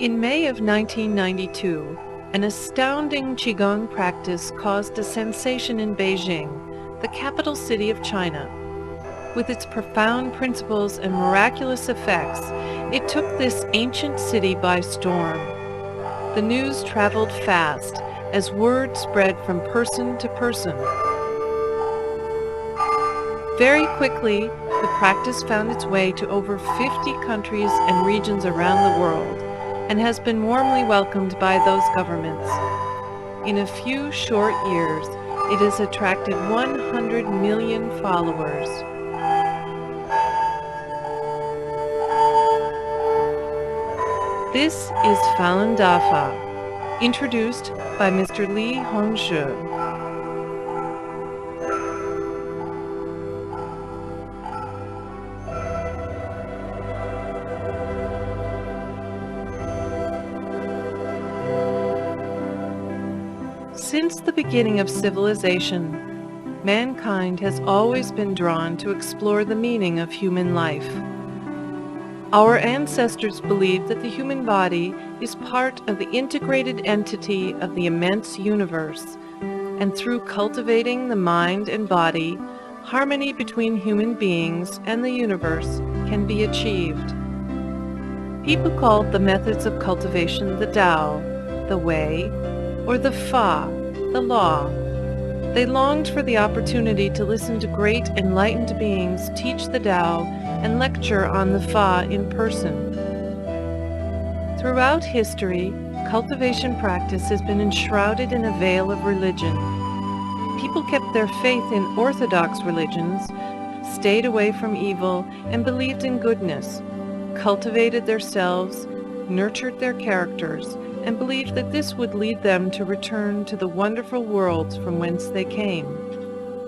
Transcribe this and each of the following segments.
In May of 1992, an astounding Qigong practice caused a sensation in Beijing, the capital city of China. With its profound principles and miraculous effects, it took this ancient city by storm. The news traveled fast as word spread from person to person. Very quickly, the practice found its way to over 50 countries and regions around the world, and has been warmly welcomed by those governments. In a few short years, it has attracted 100 million followers. This is Falun Dafa, introduced by Mr. Hongzhi. Since the beginning of civilization, mankind has always been drawn to explore the meaning of human life. Our ancestors believed that the human body is part of the integrated entity of the immense universe, and through cultivating the mind and body, harmony between human beings and the universe can be achieved. People called the methods of cultivation the Tao, the Way, or the Fa, the Law. They longed for the opportunity to listen to great enlightened beings teach the Tao and lecture on the Fa in person. Throughout history, cultivation practice has been enshrouded in a veil of religion. People kept their faith in orthodox religions, stayed away from evil, and believed in goodness, cultivated themselves, nurtured their characters, and believed that this would lead them to return to the wonderful worlds from whence they came.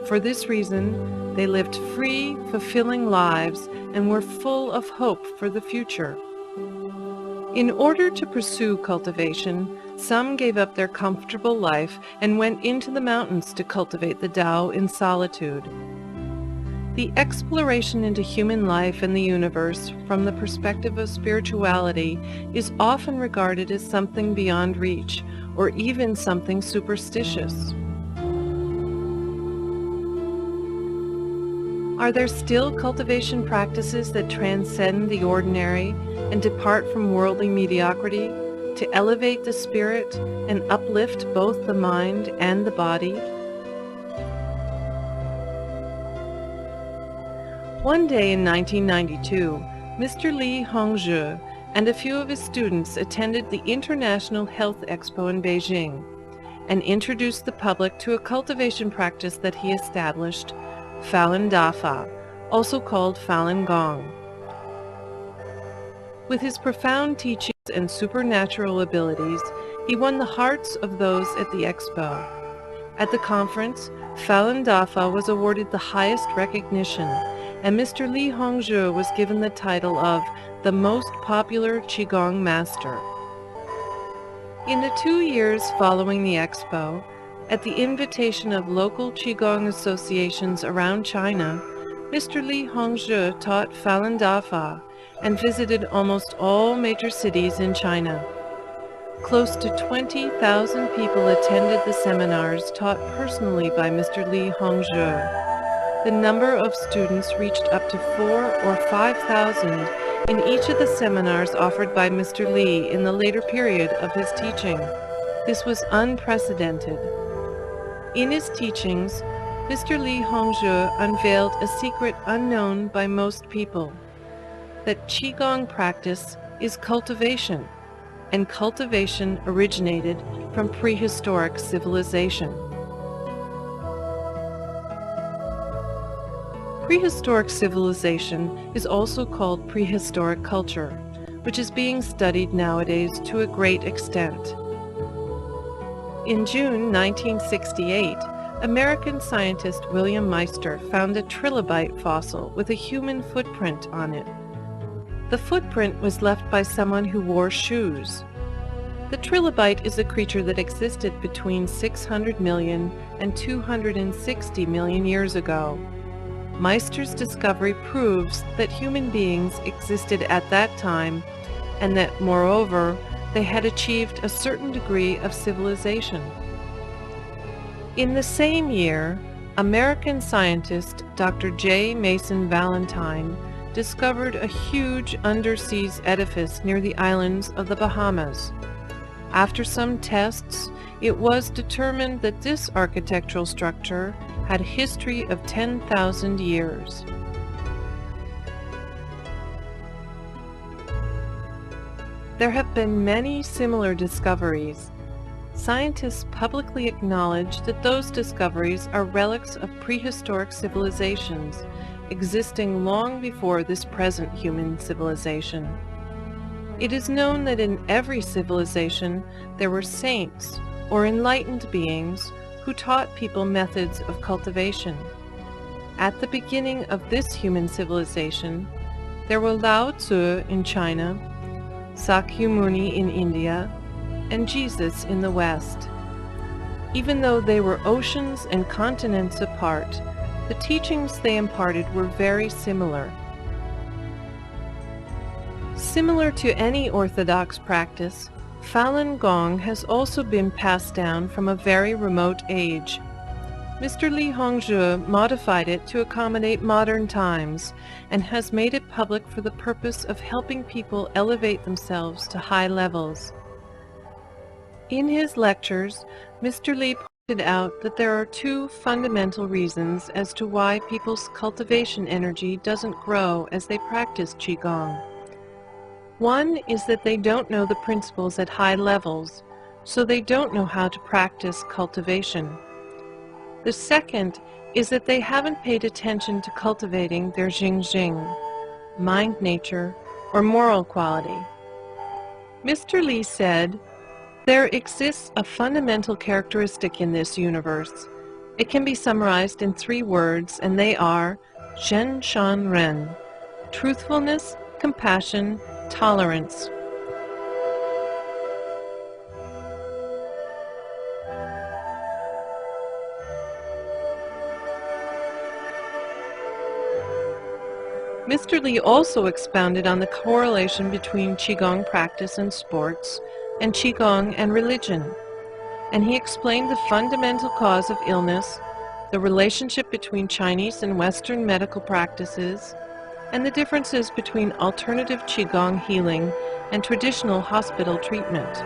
For this reason, they lived free, fulfilling lives and were full of hope for the future. In order to pursue cultivation, some gave up their comfortable life and went into the mountains to cultivate the Tao in solitude. The exploration into human life and the universe from the perspective of spirituality is often regarded as something beyond reach, or even something superstitious. Are there still cultivation practices that transcend the ordinary and depart from worldly mediocrity to elevate the spirit and uplift both the mind and the body? One day in 1992, Mr. Hongzhi and a few of his students attended the International Health Expo in Beijing and introduced the public to a cultivation practice that he established, Falun Dafa, also called Falun Gong. With his profound teachings and supernatural abilities, he won the hearts of those at the expo. At the conference, Falun Dafa was awarded the highest recognition, and Mr. Hongzhi was given the title of the most popular Qigong master. In the 2 years following the expo, at the invitation of local Qigong associations around China, Mr. Hongzhi taught Falun Dafa and visited almost all major cities in China. Close to 20,000 people attended the seminars taught personally by Mr. Hongzhi. The number of students reached up to 4,000 or 5,000 in each of the seminars offered by Mr. Li in the later period of his teaching. This was unprecedented. In his teachings, Mr. Hongzhi unveiled a secret unknown by most people, that Qigong practice is cultivation, and cultivation originated from prehistoric civilization. Prehistoric civilization is also called prehistoric culture, which is being studied nowadays to a great extent. In June 1968, American scientist William Meister found a trilobite fossil with a human footprint on it. The footprint was left by someone who wore shoes. The trilobite is a creature that existed between 600 million and 260 million years ago. Meister's discovery proves that human beings existed at that time, and that, moreover, they had achieved a certain degree of civilization. In the same year, American scientist Dr. J. Mason Valentine discovered a huge underseas edifice near the islands of the Bahamas. After some tests, it was determined that this architectural structure had a history of 10,000 years. There have been many similar discoveries. Scientists publicly acknowledge that those discoveries are relics of prehistoric civilizations existing long before this present human civilization. It is known that in every civilization there were saints or enlightened beings who taught people methods of cultivation. At the beginning of this human civilization, there were Lao Tzu in China, Sakyamuni in India, and Jesus in the West. Even though they were oceans and continents apart, the teachings they imparted were very similar. Similar to any orthodox practice, Falun Gong has also been passed down from a very remote age. Mr. Li Hongzhi modified it to accommodate modern times and has made it public for the purpose of helping people elevate themselves to high levels. In his lectures, Mr. Li pointed out that there are two fundamental reasons as to why people's cultivation energy doesn't grow as they practice Qigong. One is that they don't know the principles at high levels, so they don't know how to practice cultivation. The second is that they haven't paid attention to cultivating their Jing, mind nature, or moral quality. Mr. Li said, "There exists a fundamental characteristic in this universe. It can be summarized in 3 words, and they are Zhen, Shan, Ren: truthfulness, compassion, tolerance." Mr. Li also expounded on the correlation between Qigong practice and sports, and Qigong and religion, and he explained the fundamental cause of illness, the relationship between Chinese and Western medical practices, and the differences between alternative Qigong healing and traditional hospital treatment.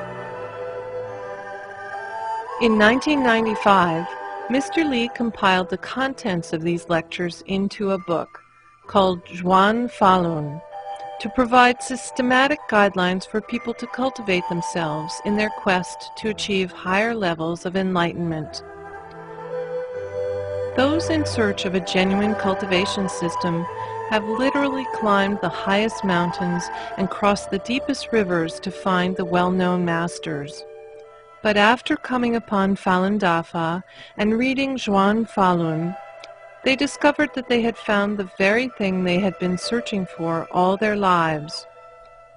In 1995, Mr. Li compiled the contents of these lectures into a book called Zhuan Falun, to provide systematic guidelines for people to cultivate themselves in their quest to achieve higher levels of enlightenment. Those in search of a genuine cultivation system have literally climbed the highest mountains and crossed the deepest rivers to find the well-known masters. But after coming upon Falun Dafa and reading Zhuan Falun, they discovered that they had found the very thing they had been searching for all their lives.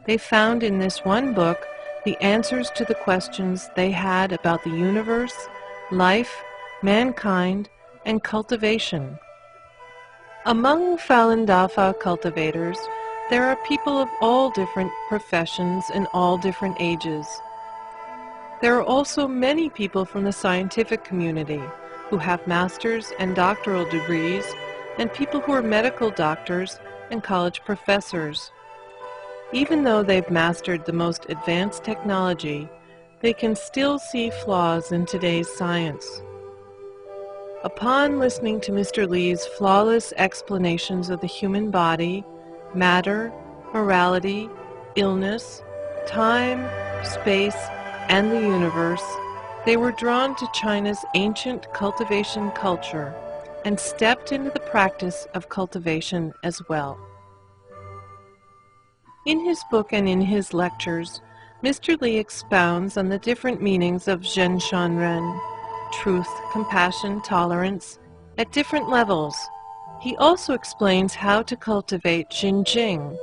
They found in this one book the answers to the questions they had about the universe, life, mankind, and cultivation. Among Falun Dafa cultivators, there are people of all different professions and all different ages. There are also many people from the scientific community who have master's and doctoral degrees, and people who are medical doctors and college professors. Even though they've mastered the most advanced technology, they can still see flaws in today's science. Upon listening to Mr. Li's flawless explanations of the human body, matter, morality, illness, time, space, and the universe, they were drawn to China's ancient cultivation culture and stepped into the practice of cultivation as well. In his book and in his lectures, Mr. Li expounds on the different meanings of Zhen, Shan, Ren, truth, compassion, tolerance, at different levels. He also explains how to cultivate Jing,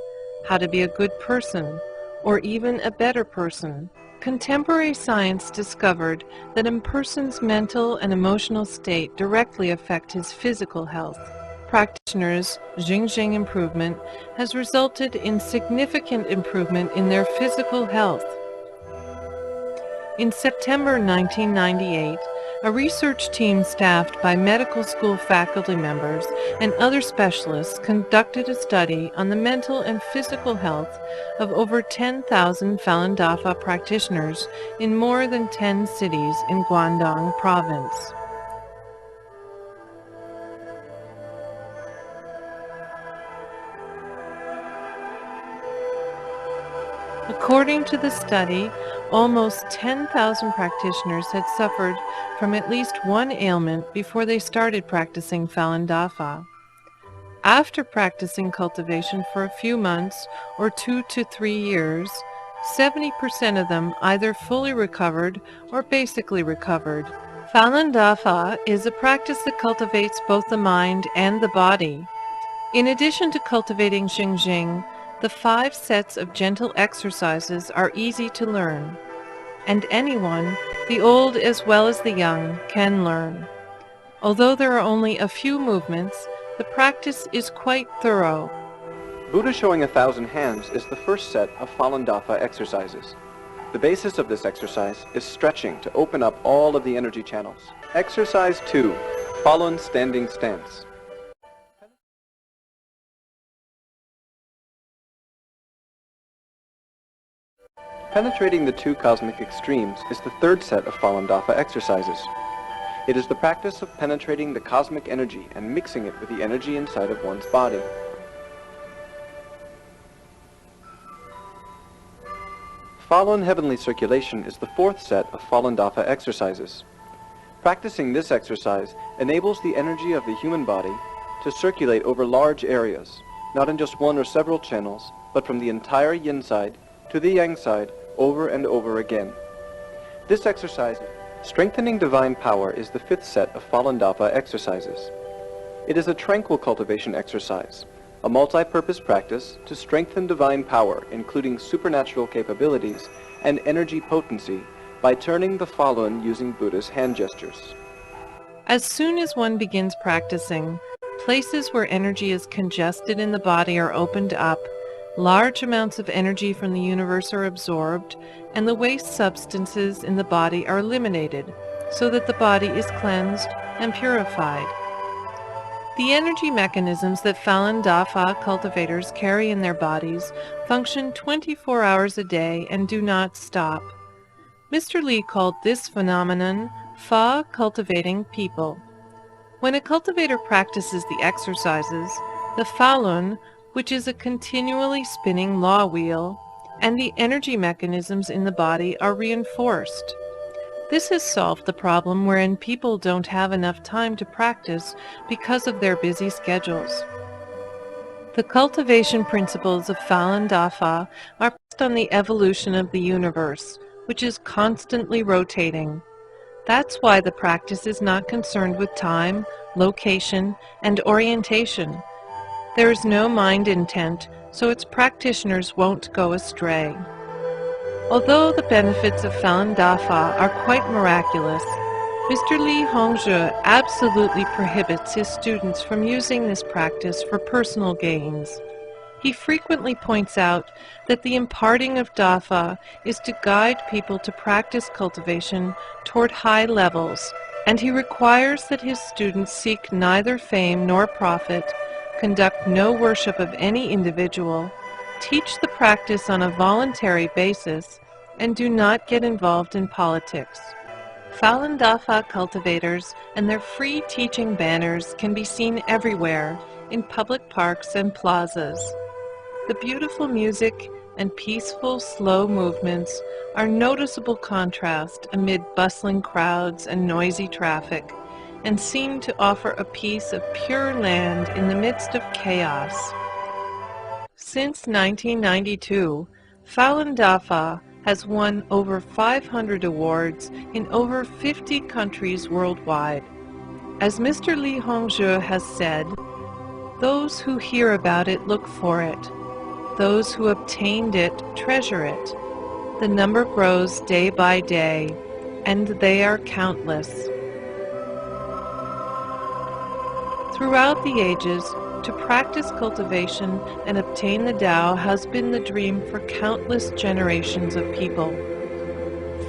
how to be a good person, or even a better person. Contemporary science discovered that a person's mental and emotional state directly affect his physical health. Practitioners' Jing improvement has resulted in significant improvement in their physical health. In September 1998, a research team staffed by medical school faculty members and other specialists conducted a study on the mental and physical health of over 10,000 Falun Dafa practitioners in more than 10 cities in Guangdong province. According to the study, almost 10,000 practitioners had suffered from at least one ailment before they started practicing Falun Dafa. After practicing cultivation for a few months or 2 to 3 years, 70% of them either fully recovered or basically recovered. Falun Dafa is a practice that cultivates both the mind and the body. In addition to cultivating Xing, the 5 sets of gentle exercises are easy to learn, and anyone, the old as well as the young, can learn. Although there are only a few movements, the practice is quite thorough. Buddha showing 1,000 hands is the first set of Falun Dafa exercises. The basis of this exercise is stretching to open up all of the energy channels. Exercise 2, Falun Standing Stance. Penetrating the 2 cosmic extremes is the third set of Falun Dafa exercises. It is the practice of penetrating the cosmic energy and mixing it with the energy inside of one's body. Falun Heavenly Circulation is the fourth set of Falun Dafa exercises. Practicing this exercise enables the energy of the human body to circulate over large areas, not in just one or several channels, but from the entire yin side to the yang side over and over again. This exercise, Strengthening Divine Power, is the fifth set of Falun Dafa exercises. It is a tranquil cultivation exercise, a multi-purpose practice to strengthen divine power, including supernatural capabilities and energy potency, by turning the Falun using Buddha's hand gestures. As soon as one begins practicing, places where energy is congested in the body are opened up, large amounts of energy from the universe are absorbed, and the waste substances in the body are eliminated, so that the body is cleansed and purified. The energy mechanisms that Falun Dafa cultivators carry in their bodies function 24 hours a day and do not stop. Mr. Li called this phenomenon Fa cultivating people. When a cultivator practices the exercises, the Falun, which is a continually spinning law wheel, and the energy mechanisms in the body are reinforced. This has solved the problem wherein people don't have enough time to practice because of their busy schedules. The cultivation principles of Falun Dafa are based on the evolution of the universe, which is constantly rotating. That's why the practice is not concerned with time, location, and orientation. There is no mind intent, so its practitioners won't go astray. Although the benefits of Falun Dafa are quite miraculous, Mr. Li Hongzhi absolutely prohibits his students from using this practice for personal gains. He frequently points out that the imparting of Dafa is to guide people to practice cultivation toward high levels, and he requires that his students seek neither fame nor profit, conduct no worship of any individual, teach the practice on a voluntary basis, and do not get involved in politics. Falun Dafa cultivators and their free teaching banners can be seen everywhere, in public parks and plazas. The beautiful music and peaceful, slow movements are noticeable contrast amid bustling crowds and noisy traffic, and seem to offer a piece of pure land in the midst of chaos. Since 1992, Falun Dafa has won over 500 awards in over 50 countries worldwide. As Mr. Li Hongzhi has said, "Those who hear about it look for it. Those who obtained it treasure it. The number grows day by day, and they are countless." Throughout the ages, to practice cultivation and obtain the Tao has been the dream for countless generations of people.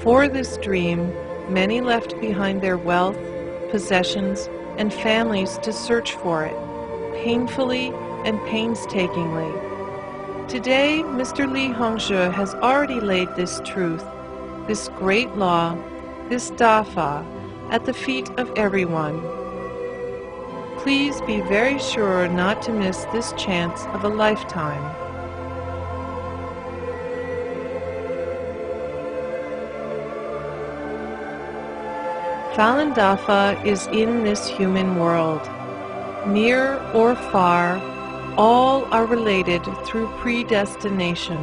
For this dream, many left behind their wealth, possessions, and families to search for it, painfully and painstakingly. Today, Mr. Li Hongzhi has already laid this truth, this great law, this Dafa, at the feet of everyone. Please be very sure not to miss this chance of a lifetime. Falun Dafa is in this human world. Near or far, all are related through predestination.